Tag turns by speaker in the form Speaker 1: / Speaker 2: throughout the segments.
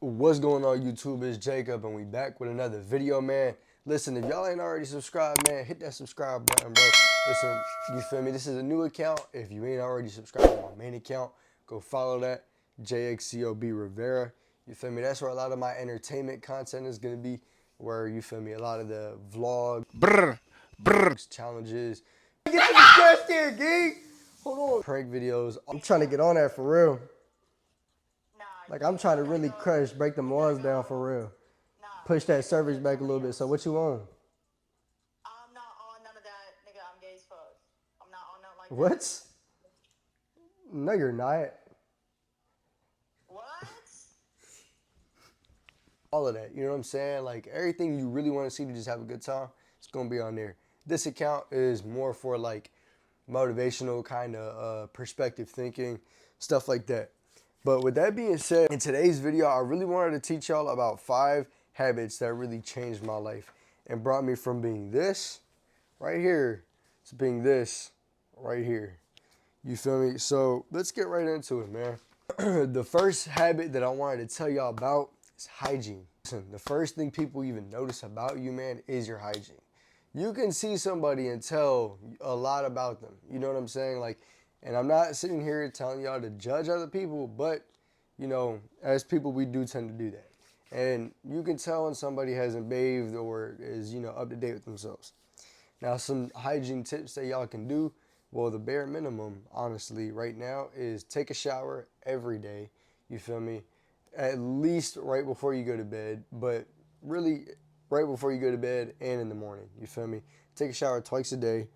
Speaker 1: What's going on, YouTube? It's Jacob, and we back with another video, man. Listen, if y'all ain't already subscribed, man, hit that subscribe button, bro. Listen, you feel me? This is a new account. If you ain't already subscribed to my main account, go follow that, JxcobRivera. You feel me? That's where a lot of my entertainment content is gonna be. Where you feel me? A lot of the vlog, challenges. Get to the chest here, geek. Hold on. Prank videos. I'm trying to get on that for real. Like, I'm trying to really break the walls down for real. Push that service back a little bit. So what you want?
Speaker 2: I'm not on none of that, nigga. I'm gay as fuck. I'm not on nothing like that.
Speaker 1: What? No, you're not.
Speaker 2: What?
Speaker 1: All of that, you know what I'm saying? Like, everything you really want to see to just have a good time, it's going to be on there. This account is more for, like, motivational kind of perspective thinking, stuff like that. But with that being said, in today's video, I really wanted to teach y'all about 5 habits that really changed my life and brought me from being this right here to being this right here. You feel me? So let's get right into it, man. The first habit that I wanted to tell y'all about is hygiene. Listen, the first thing people even notice about you, man, is your hygiene. You can see somebody and tell a lot about them. You know what I'm saying? Like, and I'm not sitting here telling y'all to judge other people, but, you know, as people, we do tend to do that. And you can tell when somebody hasn't bathed or is, you know, up to date with themselves. Now, some hygiene tips that y'all can do, well, the bare minimum, honestly, right now is take a shower every day. You feel me? At least right before you go to bed, but really right before you go to bed and in the morning. You feel me? Take a shower twice a day.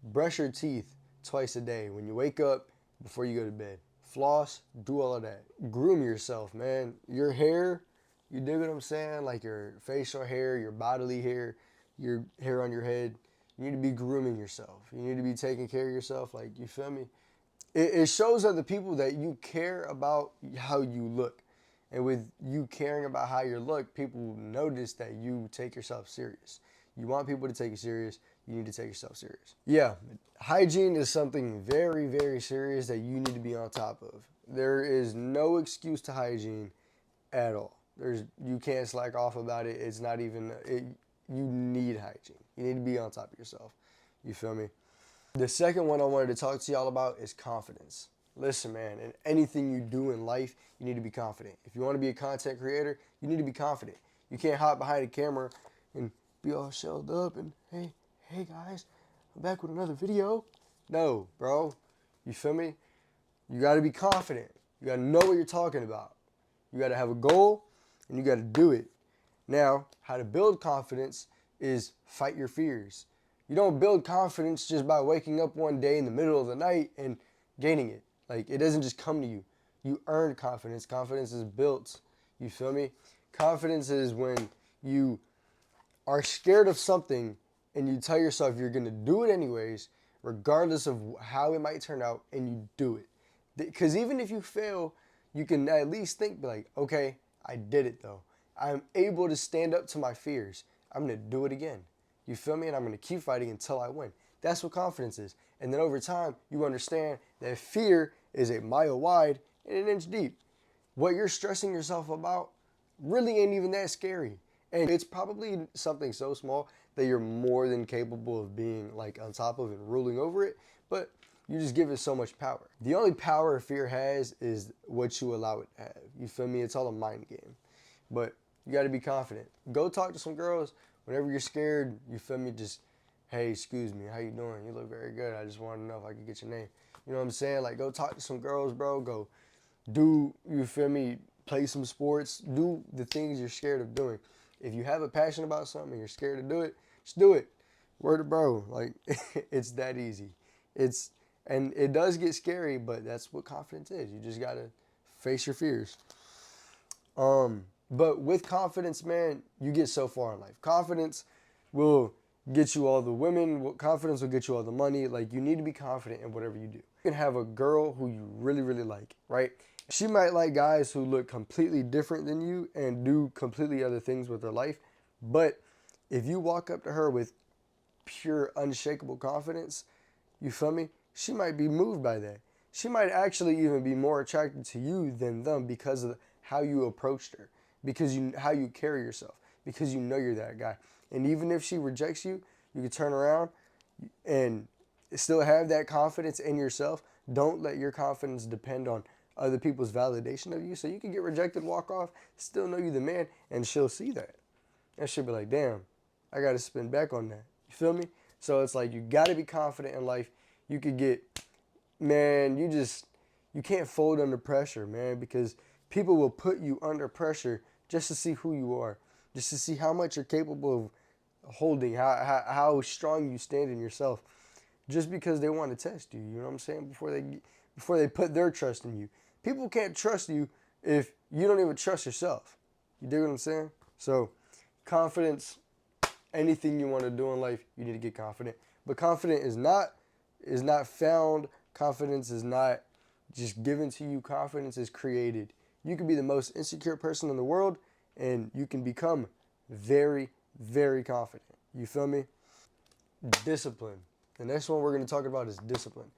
Speaker 1: Brush your teeth twice a day. When you wake up, before you go to bed. Floss, do all of that. Groom yourself, man. Your hair, you dig what I'm saying? Like your facial hair, your bodily hair, your hair on your head. You need to be grooming yourself. You need to be taking care of yourself. Like, you feel me? It shows other people that you care about how you look. And with you caring about how you look, people notice that you take yourself serious. You want people to take you serious, you need to take yourself serious. Yeah, hygiene is something very, very serious that you need to be on top of. There is no excuse to hygiene at all. You can't slack off about it. It's not even, you need hygiene. You need to be on top of yourself. You feel me? The second one I wanted to talk to y'all about is confidence. Listen, man, in anything you do in life, you need to be confident. If you want to be a content creator, you need to be confident. You can't hide behind a camera and be all shelled up and, hey guys, I'm back with another video. No, bro. You feel me? You got to be confident. You got to know what you're talking about. You got to have a goal and you got to do it. Now, how to build confidence is fight your fears. You don't build confidence just by waking up one day in the middle of the night and gaining it. Like, it doesn't just come to you. You earn confidence. Confidence is built. You feel me? Confidence is when you are scared of something and you tell yourself you're going to do it anyways, regardless of how it might turn out, and you do it. Because even if you fail, you can at least think, like, okay, I did it though. I'm able to stand up to my fears. I'm going to do it again. You feel me? And I'm going to keep fighting until I win. That's what confidence is. And then over time, you understand that fear is a mile wide and an inch deep. What you're stressing yourself about really ain't even that scary. And it's probably something so small that you're more than capable of being like on top of and ruling over it, but you just give it so much power. The only power fear has is what you allow it to have. You feel me? It's all a mind game. But you got to be confident. Go talk to some girls. Whenever you're scared, you feel me? Just, hey, excuse me, how you doing? You look very good. I just want to know if I could get your name. You know what I'm saying? Like, go talk to some girls, bro. Go do, you feel me, play some sports. Do the things you're scared of doing. If you have a passion about something and you're scared to do it, just do it. Word to bro. Like, it's that easy. And it does get scary, but that's what confidence is. You just got to face your fears. But with confidence, man, you get so far in life. Confidence will get you all the women. Confidence will get you all the money. Like, you need to be confident in whatever you do. You can have a girl who you really, really like, right? She might like guys who look completely different than you and do completely other things with their life. But if you walk up to her with pure, unshakable confidence, you feel me? She might be moved by that. She might actually even be more attracted to you than them because of how you approached her, because you how you carry yourself, because you know you're that guy. And even if she rejects you, you can turn around and still have that confidence in yourself. Don't let your confidence depend on other people's validation of you. So you can get rejected, walk off, still know you the man, and she'll see that. And she'll be like, damn, I got to spin back on that. You feel me? So it's like you got to be confident in life. You could get, man, you can't fold under pressure, man, because people will put you under pressure just to see who you are, just to see how much you're capable of holding, how strong you stand in yourself, just because they want to test you. You know what I'm saying? Before they put their trust in you. People can't trust you if you don't even trust yourself. You dig what I'm saying? So, confidence, anything you want to do in life, you need to get confident. But confidence is not found. Confidence is not just given to you. Confidence is created. You can be the most insecure person in the world, and you can become very, very confident. You feel me? Discipline. The next one we're going to talk about is discipline.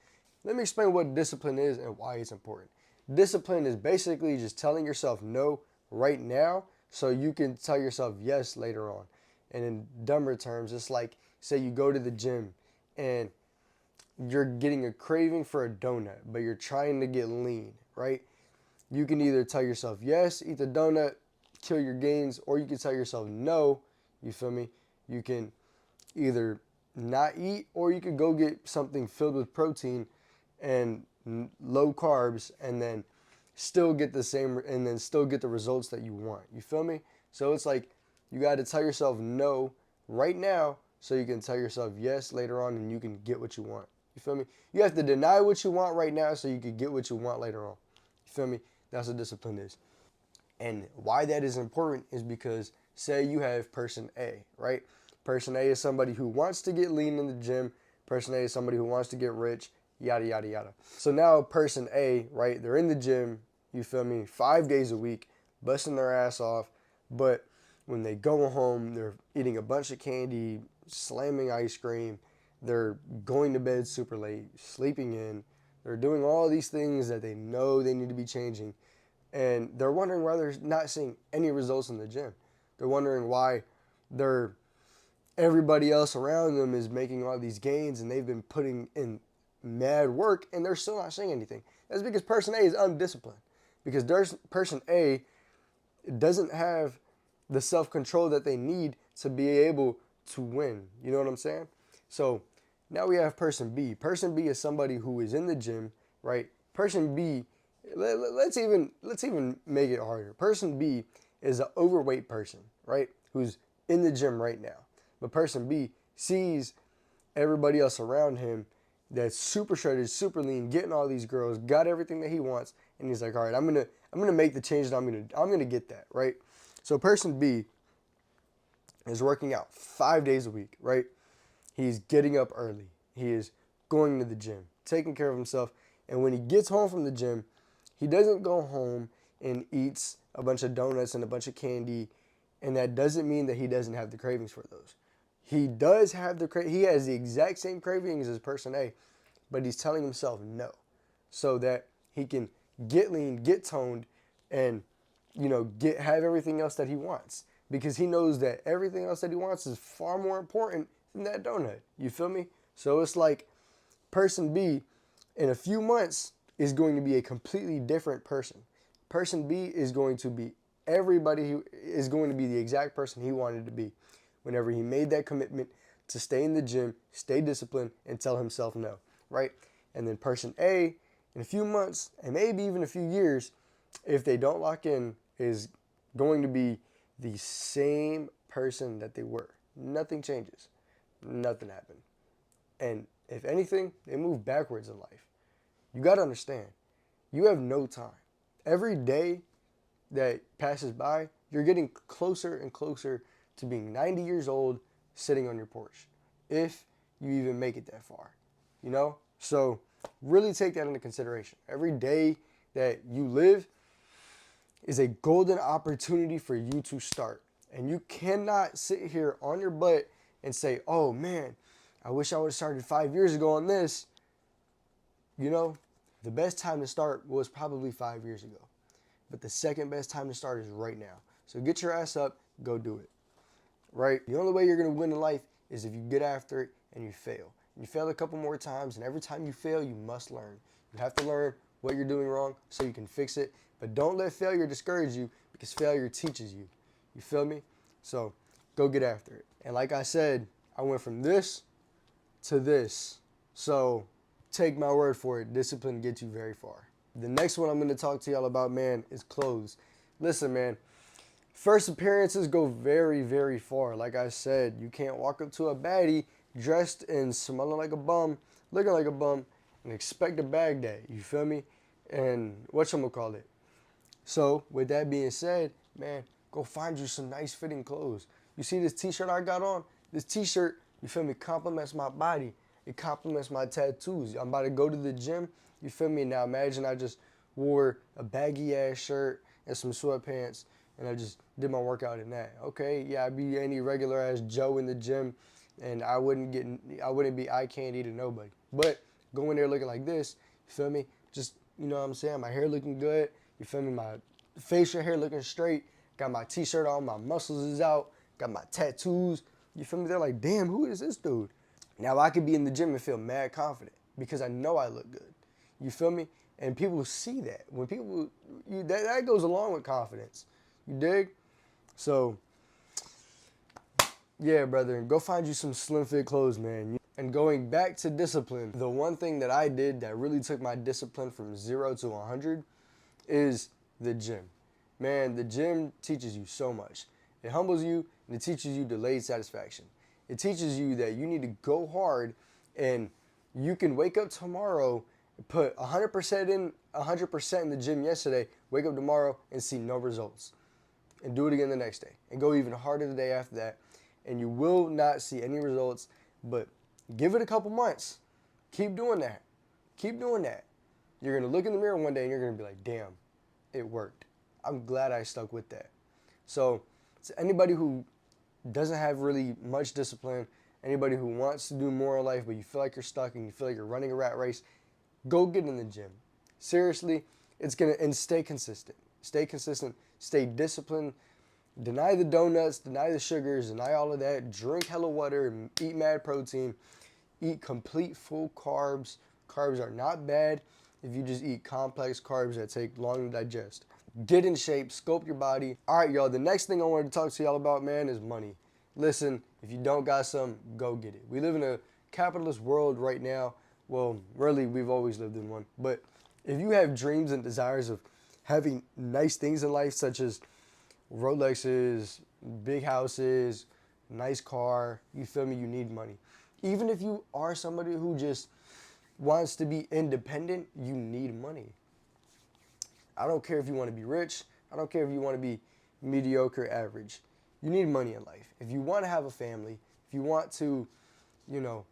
Speaker 1: Let me explain what discipline is and why it's important. Discipline is basically just telling yourself no right now so you can tell yourself yes later on. And in dumber terms, it's like, say you go to the gym and you're getting a craving for a donut, but you're trying to get lean, right? You can either tell yourself yes, eat the donut, kill your gains, or you can tell yourself no, you feel me? You can either not eat, or you could go get something filled with protein and low carbs, and then still get the same, and then still get the results that you want. You feel me? So it's like you got to tell yourself no right now so you can tell yourself yes later on, and you can get what you want. You feel me? You have to deny what you want right now so you can get what you want later on. You feel me? That's what discipline is. And why that is important is because, say you have person A, right? Person A is somebody who wants to get lean in the gym. Person A is somebody who wants to get rich, yada, yada, yada. So now person A, right, they're in the gym, you feel me, 5 days a week, busting their ass off. But when they go home, they're eating a bunch of candy, slamming ice cream, they're going to bed super late, sleeping in. They're doing all these things that they know they need to be changing. And they're wondering why they're not seeing any results in the gym. They're wondering why they're everybody else around them is making all these gains and they've been putting in mad work and they're still not seeing anything. That's because person A is undisciplined. Because there's person A doesn't have the self-control that they need to be able to win. You know what I'm saying? So now we have person B. Person B is somebody who is in the gym, right? Person B, let's even make it harder. Person B is an overweight person, right? Who's in the gym right now. But person B sees everybody else around him that's super shredded, super lean, getting all these girls, got everything that he wants, and he's like, all right, I'm gonna make the change, and I'm gonna get that, right? So person B is working out 5 days a week, right? He's getting up early. He is going to the gym, taking care of himself, and when he gets home from the gym, he doesn't go home and eats a bunch of donuts and a bunch of candy, and that doesn't mean that he doesn't have the cravings for those. He does have he has the exact same cravings as person A, but he's telling himself no, so that he can get lean, get toned, and have everything else that he wants, because he knows that everything else that he wants is far more important than that donut. You feel me? So it's like person B in a few months is going to be a completely different person. Person B is going to be everybody who is going to be the exact person he wanted to be whenever he made that commitment to stay in the gym, stay disciplined, and tell himself no, right? And then person A, in a few months, and maybe even a few years, if they don't lock in, is going to be the same person that they were. Nothing changes. Nothing happened. And if anything, they move backwards in life. You got to understand, you have no time. Every day that passes by, you're getting closer and closer to being 90 years old sitting on your porch, if you even make it that far, So really take that into consideration. Every day that you live is a golden opportunity for you to start. And you cannot sit here on your butt and say, oh man, I wish I would have started 5 years ago on this. The best time to start was probably 5 years ago. but the second best time to start is right now. So get your ass up, go do it. Right? The only way you're going to win in life is if you get after it and you fail. You fail a couple more times, and every time you fail, you must learn. You have to learn what you're doing wrong so you can fix it. But don't let failure discourage you, because failure teaches you. You feel me? So go get after it. And like I said, I went from this to this. So take my word for it, discipline gets you very far. The next one I'm going to talk to y'all about, man, is clothes. Listen, man, first appearances go very, very far. Like I said, you can't walk up to a baddie dressed and smelling like a bum, looking like a bum, and expect a bag day. You feel me? And whatchamacallit. So, with that being said, man, go find you some nice fitting clothes. You see this t-shirt I got on? This t-shirt, you feel me, complements my body. It complements my tattoos. I'm about to go to the gym. You feel me? Now imagine I just wore a baggy ass shirt and some sweatpants and I just did my workout in that. Okay, yeah, I'd be any regular ass Joe in the gym and I wouldn't be eye candy to nobody. But go in there looking like this, you feel me? Just, you know what I'm saying? My hair looking good, you feel me? My facial hair looking straight, got my t-shirt on, my muscles is out, got my tattoos, you feel me? They're like, damn, who is this dude? Now I could be in the gym and feel mad confident because I know I look good. You feel me? And people see that. When people, that goes along with confidence. You dig? So, yeah, brother, go find you some slim fit clothes, man. And going back to discipline, the one thing that I did that really took my discipline from 0 to 100 is the gym. Man, the gym teaches you so much. It humbles you and it teaches you delayed satisfaction. It teaches you that you need to go hard and you can wake up tomorrow, put 100% in 100% in the gym yesterday, wake up tomorrow and see no results. And do it again the next day. And go even harder the day after that. And you will not see any results, but give it a couple months. Keep doing that. Keep doing that. You're going to look in the mirror one day and you're going to be like, damn, it worked. I'm glad I stuck with that. So, to anybody who doesn't have really much discipline, anybody who wants to do more in life, but you feel like you're stuck and you feel like you're running a rat race, go get in the gym. Seriously, and stay consistent. Stay consistent, stay disciplined. Deny the donuts, deny the sugars, deny all of that. Drink hella water, eat mad protein, eat complete full carbs. Carbs are not bad if you just eat complex carbs that take long to digest. Get in shape, sculpt your body. All right, y'all, the next thing I wanted to talk to y'all about, man, is money. Listen, if you don't got some, go get it. We live in a capitalist world right now. Well, really, we've always lived in one. But if you have dreams and desires of having nice things in life, such as Rolexes, big houses, nice car, you feel me, you need money. Even if you are somebody who just wants to be independent, you need money. I don't care if you want to be rich. I don't care if you want to be mediocre, average. You need money in life. If you want to have a family, if you want to, you know,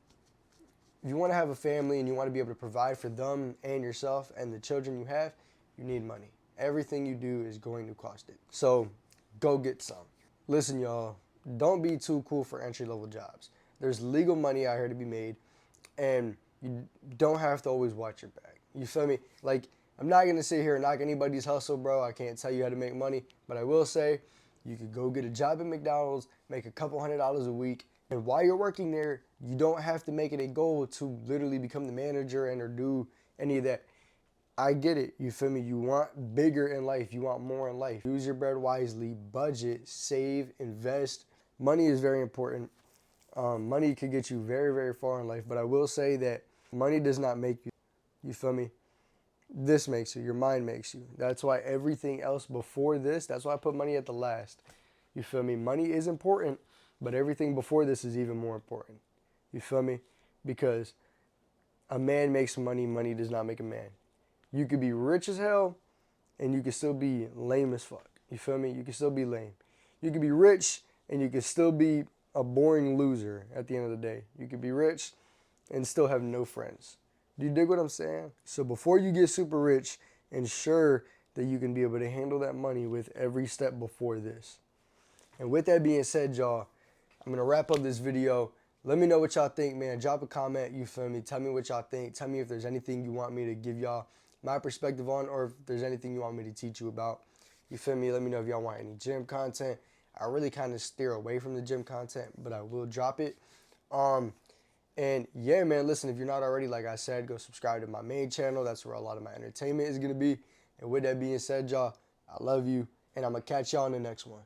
Speaker 1: if you want to have a family and you want to be able to provide for them and yourself and the children you have, you need money. Everything you do is going to cost it. So go get some. Listen, y'all, don't be too cool for entry-level jobs. There's legal money out here to be made, and you don't have to always watch your back. You feel me? Like, I'm not going to sit here and knock anybody's hustle, bro. I can't tell you how to make money, but I will say you could go get a job at McDonald's, make a couple $100s a week, and while you're working there, you don't have to make it a goal to literally become the manager and or do any of that. I get it. You feel me? You want bigger in life. You want more in life. Use your bread wisely. Budget, save, invest. Money is very important. Money could get you very, very far in life. But I will say that money does not make you. You feel me? This makes you. Your mind makes you. That's why everything else before this, that's why I put money at the last. You feel me? Money is important, but everything before this is even more important. You feel me? Because a man makes money. Money does not make a man. You could be rich as hell and you could still be lame as fuck. You feel me? You could still be lame. You could be rich and you could still be a boring loser at the end of the day. You could be rich and still have no friends. Do you dig what I'm saying? So before you get super rich, ensure that you can be able to handle that money with every step before this. And with that being said, y'all, I'm going to wrap up this video. Let me know what y'all think, man. Drop a comment, you feel me? Tell me what y'all think. Tell me if there's anything you want me to give y'all my perspective on, or if there's anything you want me to teach you about. You feel me? Let me know if y'all want any gym content. I really kind of steer away from the gym content, but I will drop it. And yeah, man, listen, if you're not already, like I said, go subscribe to my main channel. That's where a lot of my entertainment is going to be. And with that being said, y'all, I love you, and I'm going to catch y'all in the next one.